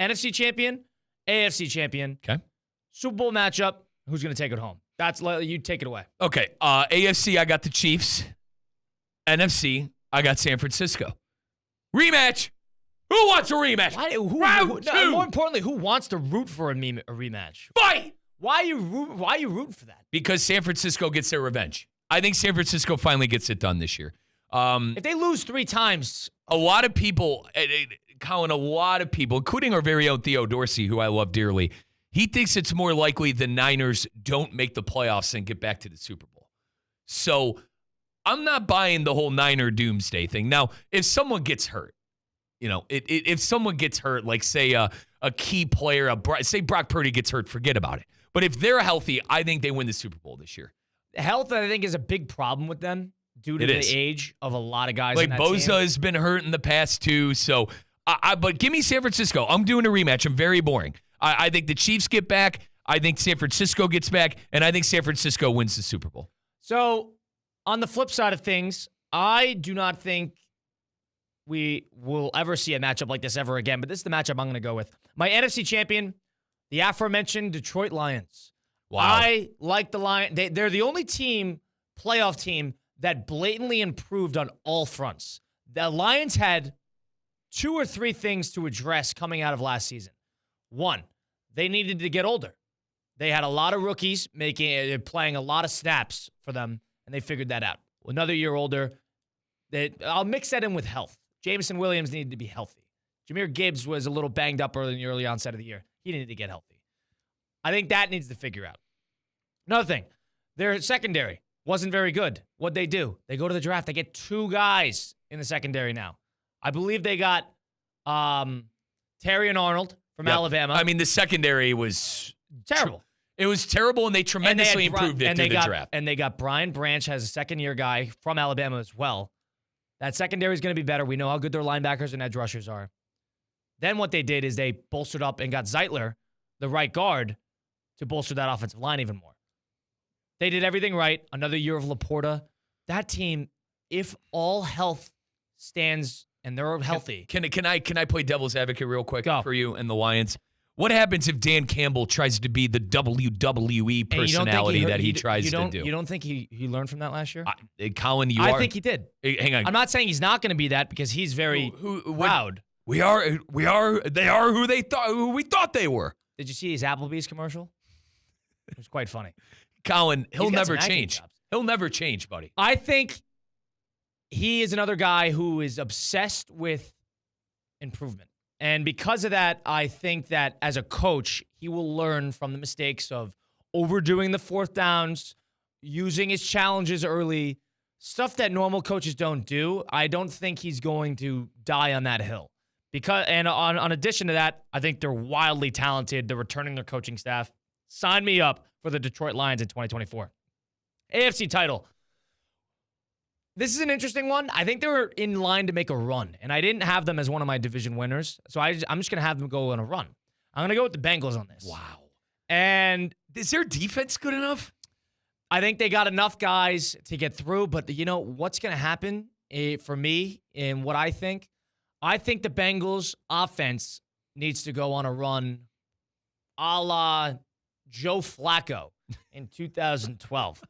NFC champion, AFC champion. Okay. Super Bowl matchup. Who's going to take it home? You take it away. Okay. AFC, I got the Chiefs. NFC, I got San Francisco. Rematch. Who wants a rematch? Round two. More importantly, who wants to root for a rematch? Fight. Why are you rooting for that? Because San Francisco gets their revenge. I think San Francisco finally gets it done this year. If they lose 3 times. A lot of people, Colin, including our very own Theo Dorsey, who I love dearly, he thinks it's more likely the Niners don't make the playoffs and get back to the Super Bowl. So I'm not buying the whole Niner doomsday thing. Now, if someone gets hurt, if someone gets hurt, like say a key player, say Brock Purdy gets hurt, forget about it. But if they're healthy, I think they win the Super Bowl this year. Health, I think, is a big problem with them due to the age of a lot of guys. Like in that Bosa team. has been hurt in the past too. So, but give me San Francisco. I'm doing a rematch. I'm very boring. I think the Chiefs get back. I think San Francisco gets back, and I think San Francisco wins the Super Bowl. So, on the flip side of things, I do not think we will ever see a matchup like this ever again, but this is the matchup I'm going to go with. My NFC champion, the aforementioned Detroit Lions. Wow. I like the Lions. They're the only playoff team, that blatantly improved on all fronts. The Lions had 2 or 3 things to address coming out of last season. 1, they needed to get older. They had a lot of rookies playing a lot of snaps for them, and they figured that out. Another year older. I'll mix that in with health. Jameson Williams needed to be healthy. Jahmyr Gibbs was a little banged up early in the early onset of the year. He needed to get healthy. I think that needs to figure out. Another thing, their secondary wasn't very good. What'd they do? They go to the draft. They get 2 guys in the secondary now. I believe they got Terry and Arnold from Alabama. I mean, the secondary was terrible. It was terrible, and they tremendously improved it through the draft. And they got Brian Branch, has a second-year guy from Alabama as well. That secondary is going to be better. We know how good their linebackers and edge rushers are. Then what they did is they bolstered up and got Zeitler, the right guard, to bolster that offensive line even more. They did everything right. Another year of Laporta. That team, if all health stands and they're healthy. Can I play devil's advocate real quick for you and the Lions? What happens if Dan Campbell tries to be the WWE personality that he tries to do? You don't think he learned from that last year? Colin, I think he did. Hang on. I'm not saying he's not going to be that because he's very proud. They are who we thought they were. Did you see his Applebee's commercial? It was quite funny. Colin, he'll never change. He'll never change, buddy. I think he is another guy who is obsessed with improvement. And because of that, I think that as a coach, he will learn from the mistakes of overdoing the 4th downs, using his challenges early, stuff that normal coaches don't do. I don't think he's going to die on that hill. And on addition to that, I think they're wildly talented. They're returning their coaching staff. Sign me up for the Detroit Lions in 2024. AFC title. This is an interesting one. I think they were in line to make a run, and I didn't have them as one of my division winners, so I'm just going to have them go on a run. I'm going to go with the Bengals on this. Wow. And is their defense good enough? I think they got enough guys to get through, but what's going to happen for me and what I think the Bengals offense needs to go on a run a la Joe Flacco in 2012.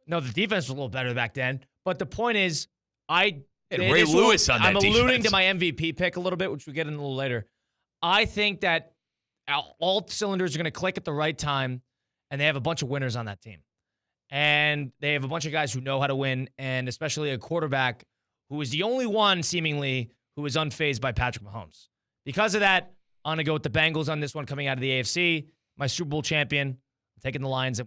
No, the defense was a little better back then. But the point is, Ray Lewis on that I'm defense. alluding to my MVP pick a little bit, which we'll get in a little later. I think that all cylinders are going to click at the right time, and they have a bunch of winners on that team. And they have a bunch of guys who know how to win, and especially a quarterback who is the only one, seemingly, who is unfazed by Patrick Mahomes. Because of that, I'm going to go with the Bengals on this one coming out of the AFC. My Super Bowl champion, I'm taking the Lions,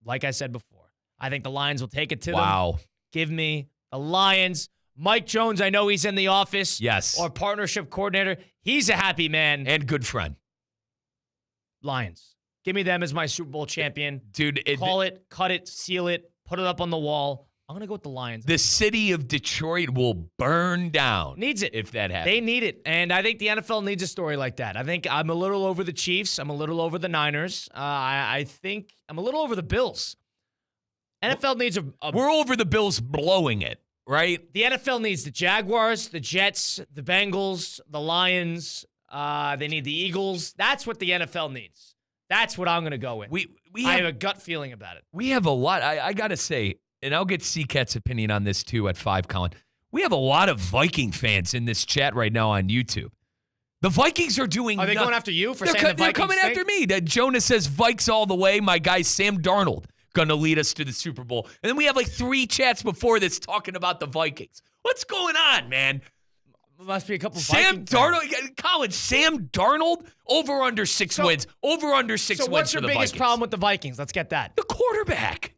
like I said before. I think the Lions will take it to them. Give me the Lions. Mike Jones, I know he's in the office. Yes. Or partnership coordinator. He's a happy man. And good friend. Lions. Give me them as my Super Bowl champion. Dude. Call it, cut it, seal it, put it up on the wall. I'm going to go with the Lions. The city of Detroit will burn down. Needs it. If that happens. They need it. And I think the NFL needs a story like that. I think I'm a little over the Chiefs. I'm a little over the Niners. I think I'm a little over the Bills. NFL needs We're over the Bills blowing it, right? The NFL needs the Jaguars, the Jets, the Bengals, the Lions, They need the Eagles. That's what the NFL needs. That's what I'm going to go with. I have a gut feeling about it. We have a lot. I got to say, and I'll get C-Cat's opinion on this too at 5, Colin. We have a lot of Viking fans in this chat right now on YouTube. The Vikings are doing Are they going after you for saying the Vikings They're coming after me. Jonas says, Vikes all the way. My guy Sam Darnold going to lead us to the Super Bowl. And then we have like 3 chats before this talking about the Vikings. What's going on, man? Must be a couple Sam Darnold, Colin, Sam Darnold, over under 6 wins. Over under 6 wins for the Vikings. So what's your biggest problem with the Vikings? Let's get that. The quarterback.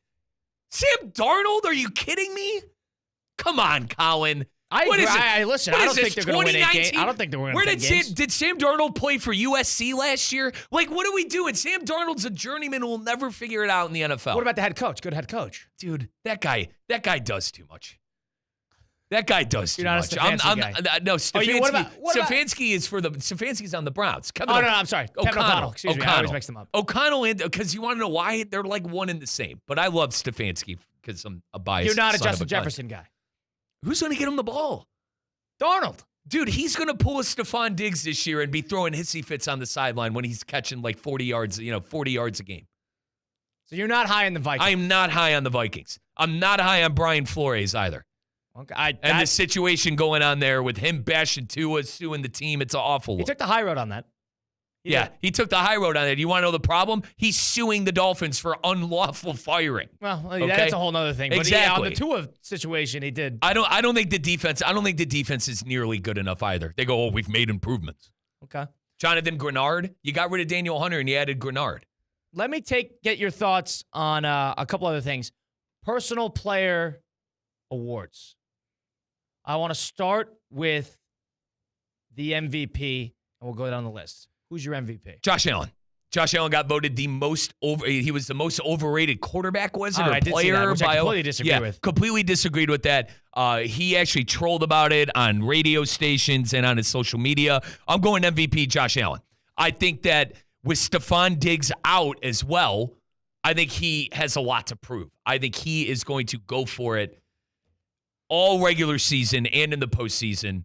Sam Darnold, are you kidding me? Come on, Colin. I listen, I don't think they're going to win 8 games. I don't think they're going to win 8 games. Did Sam Darnold play for USC last year? Like, what are we doing? Sam Darnold's a journeyman who will never figure it out in the NFL. What about the head coach? Good head coach. Dude, that guy does too much. That guy does too much. You're not a Stefanski guy. No, Stefanski. What about Stefanski is for the Stefanski's on the Browns. No, I'm sorry. O'Connell. Excuse me, I always mix them up. O'Connell, because you want to know why? They're like one and the same. But I love Stefanski because I'm a biased. You're not a Justin Jefferson guy. Who's going to get him the ball? Darnold. Dude, he's going to pull a Stephon Diggs this year and be throwing hissy fits on the sideline when he's catching like 40 yards a game. So you're not high on the Vikings. I am not high on the Vikings. I'm not high on Brian Flores either. Okay, and the situation going on there with him bashing Tua, suing the team, it's an awful look. He took the high road on that. He took the high road on it. You want to know the problem? He's suing the Dolphins for unlawful firing. Well, that's a whole other thing. But exactly. On the Tua situation, he did. I don't think the defense is nearly good enough either. They go, we've made improvements. Okay. Jonathan Grenard, you got rid of Daniel Hunter and you added Grenard. Let me get your thoughts on a couple other things. Personal player awards. I want to start with the MVP, and we'll go down the list. Who's your MVP? Josh Allen. Josh Allen got voted he was the most overrated quarterback, was it? I did see that, which I completely disagree with. Completely disagreed with that. He actually trolled about it on radio stations and on his social media. I'm going MVP Josh Allen. I think that with Stephon Diggs out as well, I think he has a lot to prove. I think he is going to go for it all regular season and in the postseason.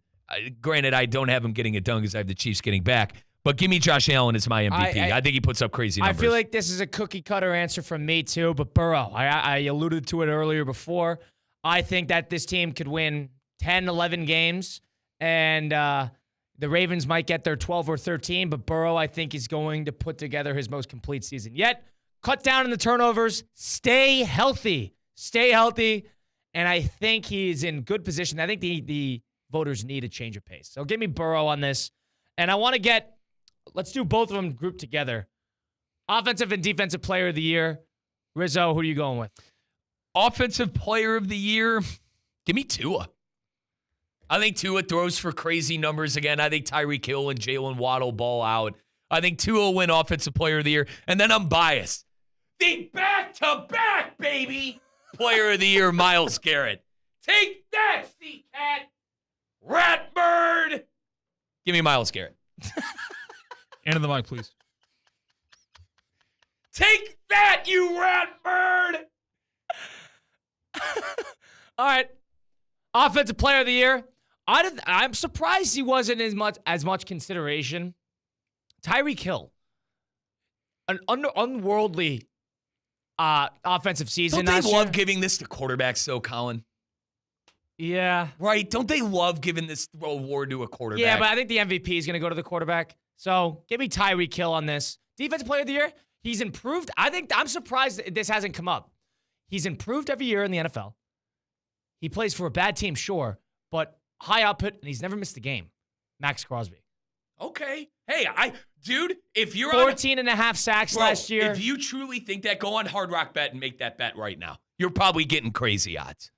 Granted, I don't have him getting it done because I have the Chiefs getting back. But give me Josh Allen as my MVP. I think he puts up crazy numbers. I feel like this is a cookie-cutter answer from me, too. But Burrow, I alluded to it earlier before. I think that this team could win 10, 11 games. And the Ravens might get their 12 or 13. But Burrow, I think, is going to put together his most complete season yet. Cut down in the turnovers. Stay healthy. Stay healthy. And I think he's in good position. I think the voters need a change of pace. So give me Burrow on this. And I want to let's do both of them grouped together. Offensive and defensive player of the year. Rizzo, who are you going with? Offensive player of the year, give me Tua. I think Tua throws for crazy numbers again. I think Tyreek Hill and Jalen Waddle ball out. I think Tua will win offensive player of the year. And then I'm biased. The back-to-back, baby! Player of the year, Myles Garrett. Take that, C-Cat! Ratbird! Give me Myles Garrett. End of the mic, please. Take that, you Ratbird! All right. Offensive player of the year. I'm surprised he wasn't as much consideration. Tyreek Hill. An unworldly offensive season. Don't they love giving this to quarterbacks, though, Colin? Yeah. Right? Don't they love giving this award to a quarterback? Yeah, but I think the MVP is going to go to the quarterback. So give me Tyreek Hill on this. Defensive player of the year, he's improved. I'm surprised that this hasn't come up. He's improved every year in the NFL. He plays for a bad team, sure, but high output, and he's never missed a game. Max Crosby. Okay. Hey, dude, if you're 14 and a half sacks last year. If you truly think that, go on Hard Rock Bet and make that bet right now. You're probably getting crazy odds,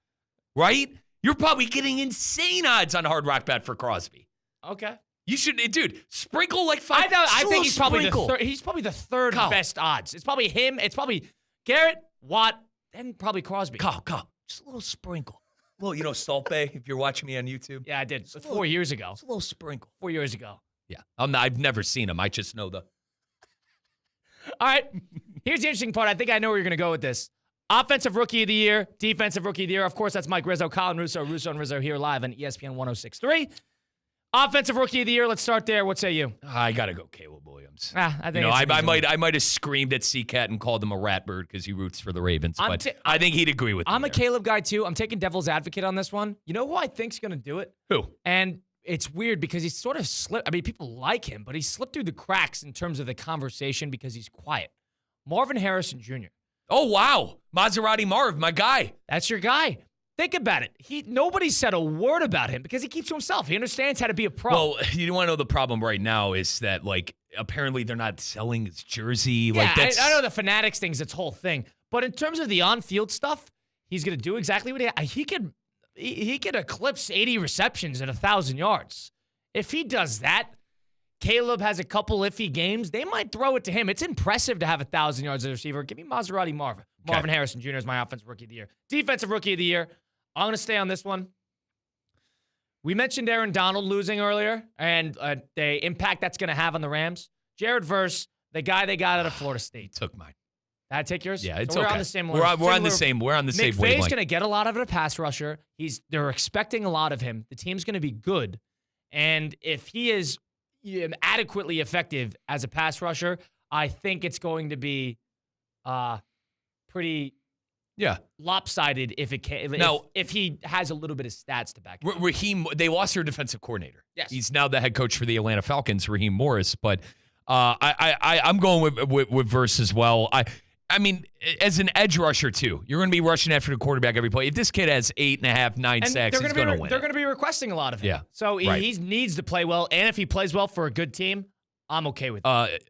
right? You're probably getting insane odds on Hard Rock Bet for Crosby. Okay. You should, dude, sprinkle like 5. I think he's probably the third best odds. It's probably him. It's probably Garrett, Watt, then probably Crosby. Go. Just a little sprinkle. Well, Salt Bay, if you're watching me on YouTube. Yeah, I did. 4 years ago. It's a little sprinkle. 4 years ago. Yeah. I've never seen him. I just know the. All right. Here's the interesting part. I think I know where you're going to go with this. Offensive Rookie of the Year, Defensive Rookie of the Year. Of course, that's Mike Rizzo, Colin Russo, Russo and Rizzo here live on ESPN 106.3. Offensive Rookie of the Year, let's start there. What say you? I got to go Caleb Williams. I think I might have screamed at C-Cat and called him a rat bird because he roots for the Ravens, but I think he'd agree with me. I'm a Caleb guy, too. I'm taking devil's advocate on this one. You know who I think's going to do it? Who? And it's weird because he's sort of slipped. I mean, people like him, but he slipped through the cracks in terms of the conversation because he's quiet. Marvin Harrison Jr. Oh, wow. Maserati Marv, my guy. That's your guy. Think about it. Nobody said a word about him because he keeps to himself. He understands how to be a pro. Well, you want to know the problem right now is that, like, apparently they're not selling his jersey. Yeah, like that's... I know the Fanatics thing's its whole thing. But in terms of the on-field stuff, he's going to do exactly what he could eclipse 80 receptions and 1,000 yards. If he does that, Caleb has a couple iffy games. They might throw it to him. It's impressive to have 1,000 yards as a receiver. Give me Maserati Marvin. Marvin Harrison Jr. is my offensive rookie of the year. Defensive rookie of the year. I'm going to stay on this one. We mentioned Aaron Donald losing earlier and the impact that's going to have on the Rams. Jared Verse, the guy they got out of Florida State. Took mine. Did I take yours? Yeah, it's so okay. we're on the same We're on the same McVay's wavelength. going to get a lot of it a pass rusher. They're expecting a lot of him. The team's going to be good. And if he is adequately effective as a pass rusher, I think it's going to be pretty lopsided if he has a little bit of stats to back it up. Raheem, they lost their defensive coordinator. Yes. He's now the head coach for the Atlanta Falcons, Raheem Morris. But I'm going with Verse as well. I mean, as an edge rusher, too, you're going to be rushing after the quarterback every play. If this kid has 8.5, 9 sacks, he's going to win. They're going to be requesting a lot of him. Yeah. So he needs to play well. And if he plays well for a good team, I'm okay with it.